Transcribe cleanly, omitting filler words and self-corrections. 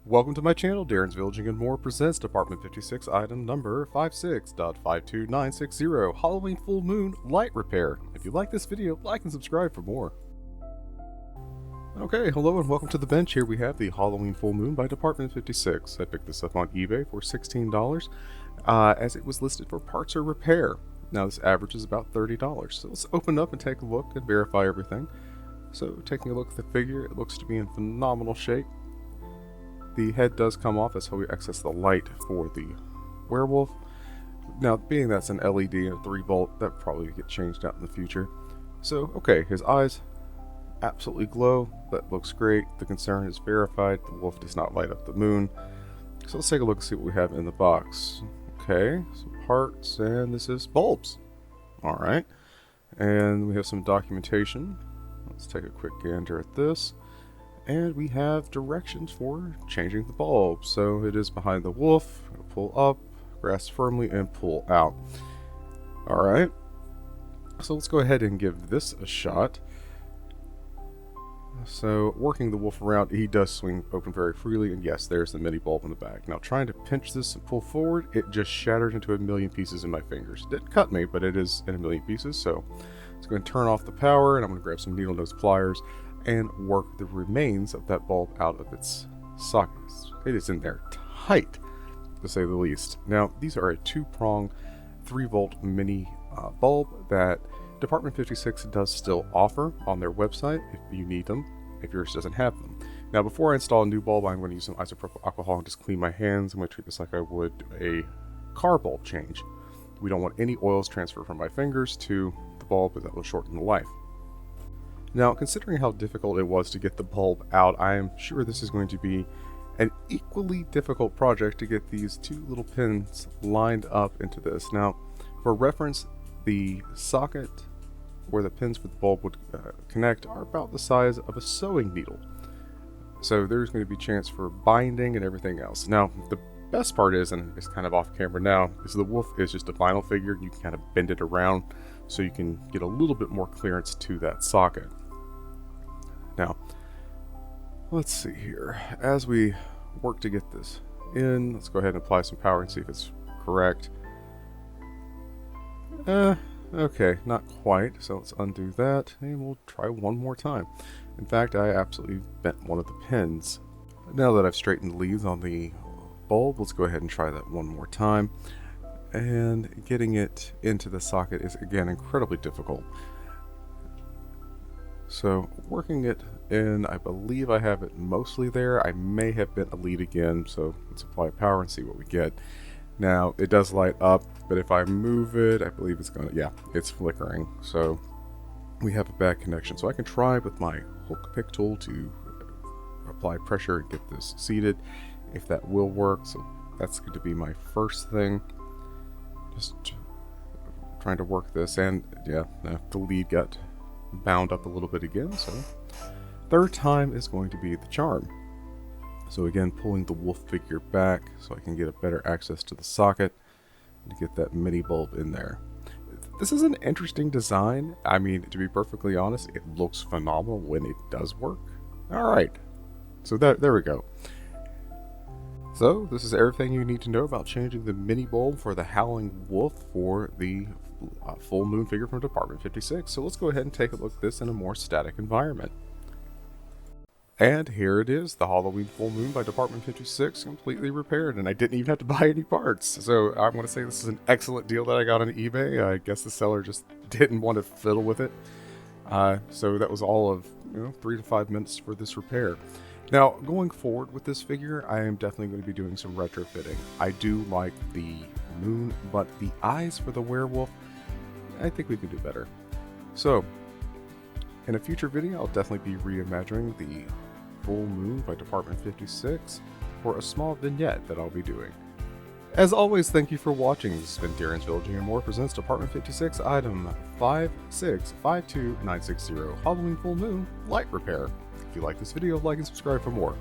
Welcome to my channel, Darren's Villaging and More presents Department 56 item number 56.52960, Halloween Full Moon Light Repair. If you like this video, like and subscribe for more. Okay, hello and welcome to the bench. Here we have the Halloween Full Moon by Department 56. I picked this up on eBay for $16 as it was listed for parts or repair. Now this averages about $30. So let's open up and take a look and verify everything. So taking a look at the figure, it looks to be in phenomenal shape. The head does come off, that's how we access the light for the werewolf. Now, being that's an LED and a 3-volt, that probably get changed out in the future. So, okay, his eyes absolutely glow. That looks great. The concern is verified. The wolf does not light up the moon. So let's take a look and see what we have in the box. Okay, some parts, and this is bulbs. Alright, and we have some documentation. Let's take a quick gander at this. And we have directions for changing the bulb. So it is behind the wolf, pull up, grasp firmly, and pull out. Alright, so let's go ahead and give this a shot. So working the wolf around, he does swing open very freely, and yes, there's the mini bulb in the back. Now trying to pinch this and pull forward, it just shattered into a million pieces in my fingers. It didn't cut me, but it is in a million pieces, so let's go ahead and turn off the power, and I'm going to grab some needle nose pliers and work the remains of that bulb out of its sockets. It is in there tight, to say the least. Now, these are a 2-prong, 3-volt mini bulb that Department 56 does still offer on their website if you need them, if yours doesn't have them. Now, before I install a new bulb, I'm going to use some isopropyl alcohol and just clean my hands. I'm going to treat this like I would a car bulb change. We don't want any oils transferred from my fingers to the bulb, because that will shorten the life. Now, considering how difficult it was to get the bulb out, I am sure this is going to be an equally difficult project to get these 2 little pins lined up into this. Now, for reference, the socket where the pins for the bulb would connect are about the size of a sewing needle. So there's going to be a chance for binding and everything else. Now, the best part is, and it's kind of off camera now, is the wolf is just a vinyl figure. You can kind of bend it around so you can get a little bit more clearance to that socket. Now, let's see here. As we work to get this in, let's go ahead and apply some power and see if it's correct. Okay, not quite. So let's undo that, and we'll try one more time. In fact, I absolutely bent one of the pins. Now that I've straightened the leads on the bulb, let's go ahead and try that one more time. And getting it into the socket is, again, incredibly difficult. So working it in, I believe I have it mostly there. I may have bent a lead again, so let's apply power and see what we get. Now, it does light up, but if I move it, I believe it's gonna, yeah, it's flickering. So we have a bad connection. So I can try with my hook pick tool to apply pressure and get this seated, if that will work. So that's going to be my first thing. Just trying to work this, and yeah, the lead got bound up a little bit again, so third time is going to be the charm. So again, pulling the wolf figure back so I can get a better access to the socket to get that mini bulb in there. This is an interesting design. I mean, to be perfectly honest, it looks phenomenal when it does work. Alright, so there we go. So this is everything you need to know about changing the mini bulb for the Howling Wolf for the full moon figure from Department 56. So let's go ahead and take a look at this in a more static environment. And here it is, the Halloween Full Moon by Department 56, completely repaired, and I didn't even have to buy any parts. So I'm going to say this is an excellent deal that I got on eBay. I guess the seller just didn't want to fiddle with it. So that was all of 3 to 5 minutes for this repair. Now, going forward with this figure, I am definitely going to be doing some retrofitting. I do like the moon, but the eyes for the werewolf, I think we can do better. So, in a future video, I'll definitely be reimagining the Full Moon by Department 56 for a small vignette that I'll be doing. As always, thank you for watching. This has been Darren's Villaging and More presents Department 56 item 56.52960, Halloween Full Moon Light Repair. If you like this video, like and subscribe for more.